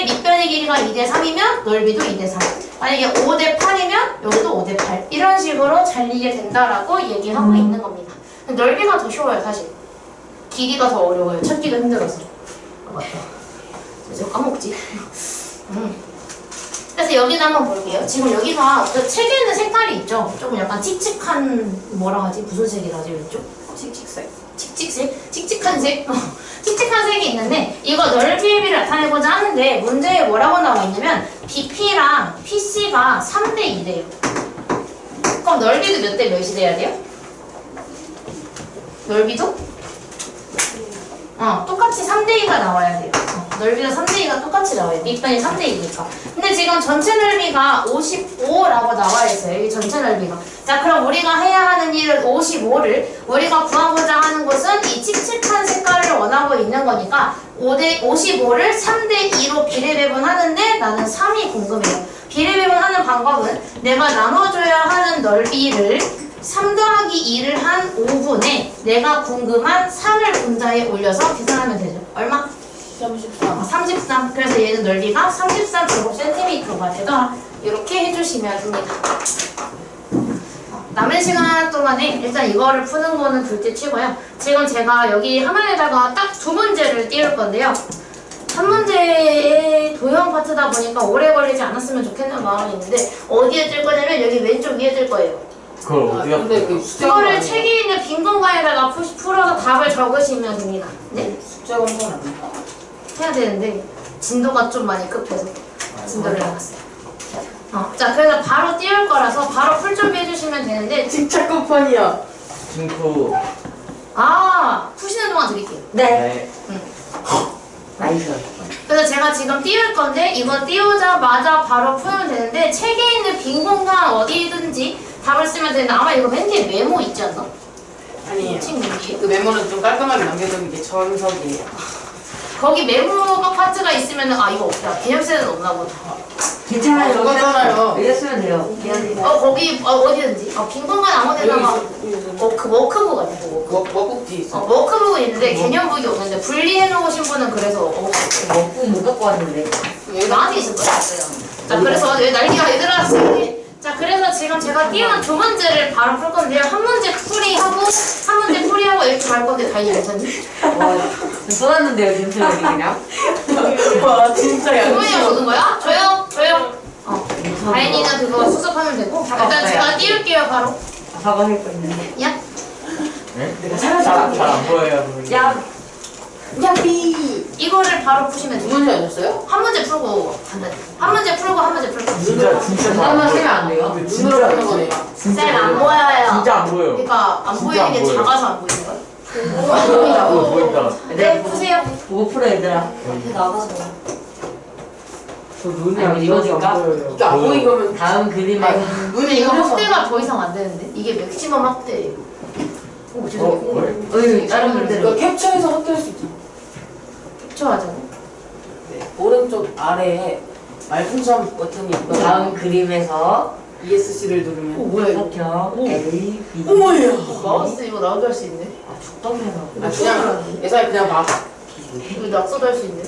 밑변의 길이가 2대 3이면 넓이도 2대 3 만약에 5대 8이면 여기도 5대 8 이런 식으로 잘리게 된다라고 얘기하고 있는 겁니다. 넓이가 더 쉬워요 사실. 길이가 더 어려워요. 찾기가 힘들어서. 맞다. 이제 까먹지. 그래서 여기는 한번 볼게요. 지금 여기가 그 책에는 색깔이 있죠. 조금 약간 칙칙한 뭐라 하지? 무슨 색이라 하지 왼쪽? 칙칙색. 칙칙색? 칙칙한 색? 칙칙한 색이 있는데 이거 넓이의 비를 나타내고자 하는데 문제에 뭐라고 나와 있냐면 BP랑 PC가 3대 2대요. 그럼 넓이도 몇 대 몇이 돼야 돼요? 넓이도? 똑같이 3대2가 나와야 돼요. 넓이가 3대2가 똑같이 나와요. 밑변이 3대2니까. 근데 지금 전체 넓이가 55라고 나와 있어요. 여기 전체 넓이가. 자, 그럼 우리가 해야 하는 일은 55를 우리가 구하고자 하는 것은 이 칙칙한 색깔을 원하고 있는 거니까 55를 3대2로 비례배분하는데 나는 3이 궁금해요. 비례배분하는 방법은 내가 나눠줘야 하는 넓이를 3 더하기 2를 한 5분에 내가 궁금한 3을 분자에 올려서 계산하면 되죠. 얼마? 33. 33. 그래서 얘는 넓이가 33제곱cm가 되더라. 이렇게 해주시면 됩니다. 남은 시간 동안에 일단 이거를 푸는 거는 둘째 치고요. 지금 제가 여기 화면에다가 딱 두 문제를 띄울 건데요. 한 문제의 도형 파트다 보니까 오래 걸리지 않았으면 좋겠는 마음이 있는데 어디에 뜰 거냐면 여기 왼쪽 위에 뜰 거예요. 그걸 어디가 근데 그 숫자가 그거를 책에 있는 빈 공간에다가 풀어서 답을 적으시면 됩니다. 네? 숫자 공부는 안 돼. 해야 되는데 진도가 좀 많이 급해서 진도를 나갔어요. 자, 그래서 바로 띄울 거라서 바로 풀 준비해 주시면 되는데 진짜 끝판이야. 징크. 푸시는 동안 드릴게요. 네. 네. 나이스. 그래서 제가 지금 띄울 건데 이거 띄우자마자 바로 풀면 되는데 책에 있는 빈 공간 어디든지 답을 쓰면 되는데 아마 이거 맨 뒤에 메모 있지 않나? 아니에요. 책 위에. 그 메모는 좀 깔끔하게 남겨둔 게 전석이에요. 거기 메모 파트가 있으면은 이거 없다. 개념세는 없나 보다. 괜찮아요. 그거잖아요. 여기 쓰면 돼요. 거기 어디든지. 빈 공간 아무데나가. 그 워크북 아니야? 먹국지 있어. 워크북은 있는데 개념북이 없는데 분리해 놓으신 분은 그래서 먹고 못 갖고 왔는데. 나한테 있을 거야. 자, 그래서 날개가 얘들아 자, 그래서 지금 제가 띄운 두 문제를 바로 풀 건데요. 한 문제 풀이하고 이렇게 갈 건데 다행히 괜찮니? 쏟았는데요, 김수 여기 그냥. 와 진짜 주문이 양심. 오는 거야? 조용. 다행히는 그거 수습하면 되고. 일단 제가 띄울게요 바로. 사과 할 거 있는데. 야, 네? 내가 찾았다. 잘안 보여요. 그러면. 야, 야비. 이거를 바로 푸시면 두 돼요. 문제 아니었어요? 한 문제 풀고 간다. 한 문제 풀고. 진짜 잠깐만 쓰면 안 돼요. 근데 눈으로 하는 거네요. 쌤 안 보여요. 진짜 안 보여. 그러니까 안 진짜 보이는 안 게 보여요. 작아서 안 보이는 거야. 보인다. 네, 푸세요. 보고 풀어 얘들아. 나가서. 저 눈이 아니, 안 이거니까? 보여서 안 보여요. 이게 안 보이면 다음 그림에 근데 이거 확대가 더 이상 안 되는데? 이게 맥시멈 확대예요. 죄송해요. 뭘? 다른 이거 글대로. 캡처해서 확대할 수 있잖아. 캡처하자고. 네. 오른쪽 아래에 말풍선 버튼이 있고 다음 그림에서 ESC를 누르면 뭐야 이거? 삼각형 A, B. 어머야. 마우스 이거 나오게 할 수 있네. 죽던데요. 그냥 예전에 그냥 막 이거 낙서도 할 수 있네.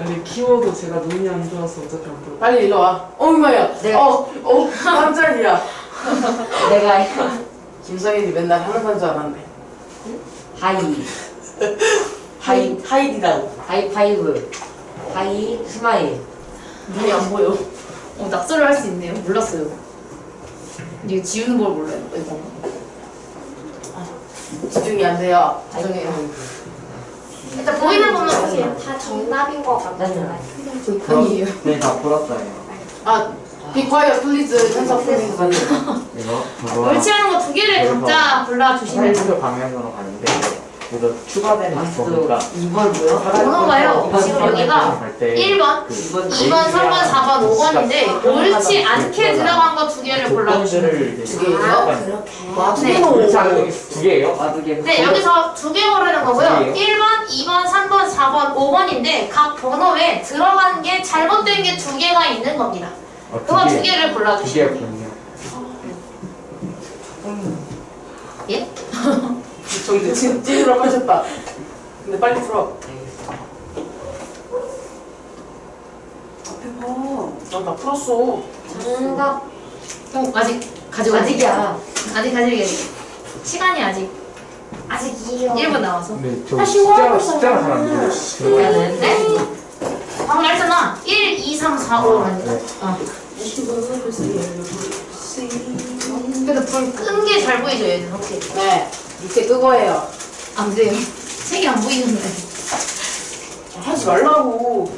아니 키워도 제가 눈이 안 좋아서 어차피 안 보여. 빨리 일로 와. 어머야. 내가- 깜짝이야. 내가 김성현이 맨날 하는 건 줄 알았는데. 하이디라고. 하이파이브. 하이 스마일. 눈이 안 보여. 낙서를 할 수 있네요. 몰랐어요. 이게 지우는 걸 몰라요. 이거. 집중이 안 돼요. 죄송해요. 일단 보이는 것만 보세요. 다 정답인 것 같은데. 아니에요. 네, 다 풀었어요. 아, be quiet please. 현사 풀리는 거 이거 그거. 옳지 않은 거 두 개를 각자 골라주시면 돼요. 사이즈 방향으로 가는데 그래서 추가되는 마스터 거니까 2번 뭐요? 번호가요. 지금 여기가 1번, 2번, 3번, 4번, 5번인데 옳지 않게 들어간 거 두 개를 골라주시면 돼요. 두 개예요? 와, 두 네. 개는 두 개예요? 아, 두 개. 네, 여기서 두 개 고르는 거고요. 두 개요? 1번, 2번, 3번, 4번, 5번인데 각 번호에 들어간 게 잘못된 게 두 개가 있는 겁니다. 그거 두 개를 두 골라주시면 돼요. 개였군요. 예? 정대 찐으로 하셨다. 근데 빨리 풀어. 앞에 봐. 나 풀었어. 정답. 아직 가지고 아직이야. 아직 가지고 시간이 아직이요. 1분 남아서. 근데 저 아, 쉬워요. 숫자가 잘 안 돼요. 그러니까는 네? 방금 말했잖아. 1, 2, 3, 4, 5 하니까. 근데 불 끈 게 잘 보이죠, 얘는 확실히. 네. 밑에 그거예요. 안 돼요. 색이 안 보이는데. 하지 말라고.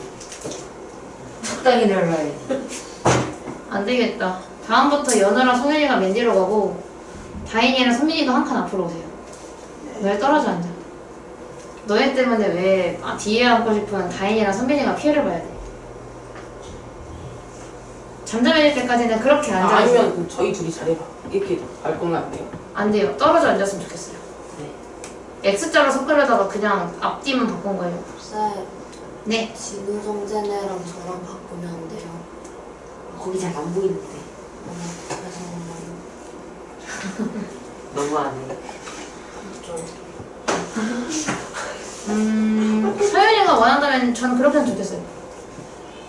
적당히 늘어야 돼. 안 되겠다. 다음부터 연우랑 송현이가 맨 뒤로 가고 다인이랑 선민이가 한 칸 앞으로 오세요. 왜 떨어져 앉아? 너희 때문에 왜 뒤에 앉고 싶은 다인이랑 선민이가 피해를 봐야 돼? 잠잠해질 때까지는 그렇게 앉아. 아니면 그럼 저희 둘이 잘해봐. 이렇게 갈 거면 안 돼요? 안 돼요. 떨어져 앉았으면 좋겠어요. X자로 섞으려다가 그냥 앞뒤만 바꾼 거예요. 쌤, 네. 진우 정재네랑 저랑 바꾸면 안 돼요. 거기 잘 안 보이는데. 죄송해요. 너무 안 해. 서윤이가 원한다면 저는 그렇게 하면 좋겠어요.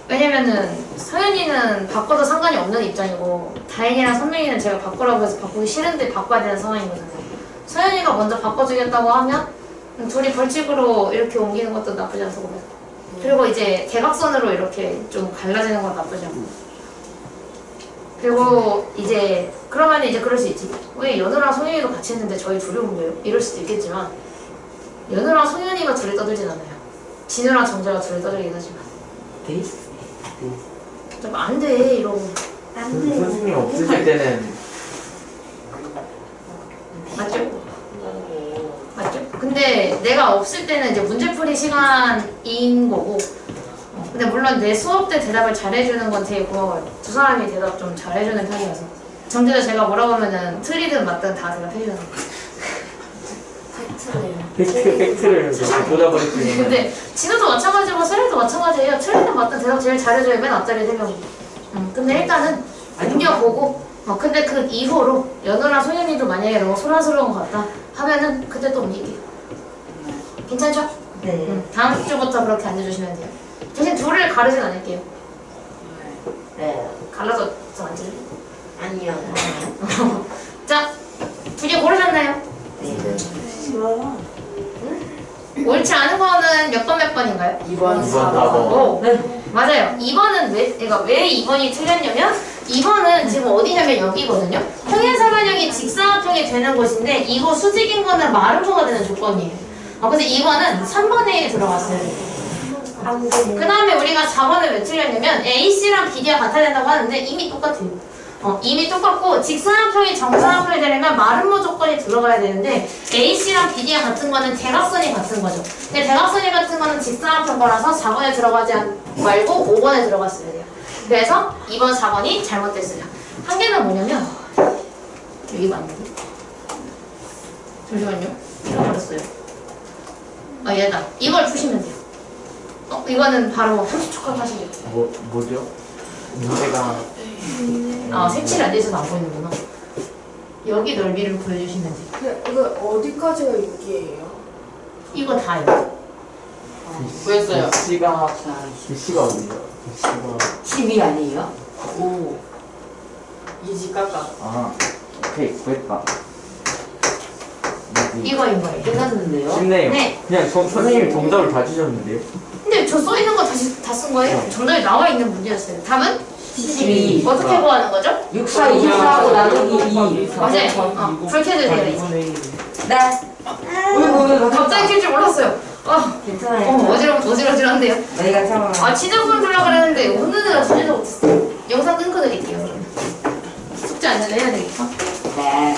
왜냐면은 서윤이는 바꿔도 상관이 없는 입장이고 다인이랑 선민이는 제가 바꾸라고 해서 바꾸기 싫은데 바꿔야 되는 상황인 거잖아요. 서윤이가 먼저 바꿔주겠다고 하면 둘이 벌칙으로 이렇게 옮기는 것도 나쁘지 않다고 봐요. 그리고 이제 대각선으로 이렇게 좀 갈라지는 건 나쁘지 않고. 그리고 이제 그러면 이제 그럴 수 있지. 왜 연우랑 송현이도 같이 했는데 저희 둘이 온 거예요? 이럴 수도 있겠지만 연우랑 송현이가 둘이 떠들진 않아요. 진우랑 정재가 둘이 떠들긴 하지만 네? 좀 안 돼 이러고. 선생님 없으실 때는 맞죠? 맞죠? 근데 내가 없을 때는 이제 문제풀이 시간인 거고 근데 물론 내 수업 때 대답을 잘해주는 건 되게 고마워요. 두 사람이 대답 좀 잘해주는 편이어서 정재도 제가 뭐라고 하면은 틀리든 맞든 다 대답해주는 거예요. 팩트네요. 팩트를 꽂아버리시면 근데 진우도 마찬가지고 세리도 마찬가지예요. 틀리든 맞든 대답 제일 잘해줘요. 맨 앞자리에 3명이. 근데 일단은 옮겨보고 근데 그 이후로 연우랑 소연이도 만약에 너무 소란스러운 것 같다 하면은 그때 또 옮길게요. 괜찮죠? 네. 다음 주부터 그렇게 앉아주시면 돼요. 대신 둘을 가르진 않을게요. 네. 갈라서 앉을래? 아니요. 자, 두 개 고르셨나요? 네. 옳지 않은 거는 몇 번 몇 번인가요? 2번, 4번. 오, 맞아요. 2번은 왜 2번이 틀렸냐면 2번은 지금 어디냐면 여기거든요. 평행사변형이 직사각형이 되는 곳인데 이거 수직인 거는 마름모가 되는 조건이에요. 근데 2번은 3번에 들어갔어요. 안 돼요. 그 다음에 우리가 4번을 왜 틀렸냐면 AC랑 BD가 같아야 된다고 하는데 이미 똑같아요. 이미 똑같고 직사각형이 정사각형이 되려면 마름모 조건이 들어가야 되는데 AC랑 BD가 같은 거는 대각선이 같은 거죠. 근데 대각선이 같은 거는 직사각형 거라서 4번에 들어가지 말고 5번에 들어갔어야 돼요. 그래서 2번, 4번이 잘못됐어요. 한 개는 뭐냐면 여기 맞는데? 잠시만요. 잃어버렸어요. 얘다. 이걸 푸시면 돼요. 이거는 바로 30초간 하시죠. 뭐죠? 문제가 색칠이 안 돼 있어서 안 보이는구나. 여기 넓이를 보여주시면 돼요. 이거 어디까지가 6이에요? 이거 다요. 보였어요. C가 C가 어디요? C가 10이 아니에요? 오. 이지 깎아. 오케이 구했다. 이거인 거예요. 끝났는데요? 쉽네요. 네. 그냥 선생님이 정답을 다 주셨는데요. 근데 저 써 있는 거 다시 다 쓴 거예요. 정답이 나와 있는 문제였어요. 답은 12. 어떻게 구하는 거죠? 6, 4, 24하고 나누기 2. 맞아요. 불 켜주세요. 이제. 네. 갑자기 켤 줄 몰랐어요. 괜찮아요. 어지러운데요? 너희가 참아. 아, 지저분 주려고 그랬는데 오늘은 전혀 못했어요. 영상 끊고 드릴게요. 그럼. 숙제 안 해야 되니까. 네.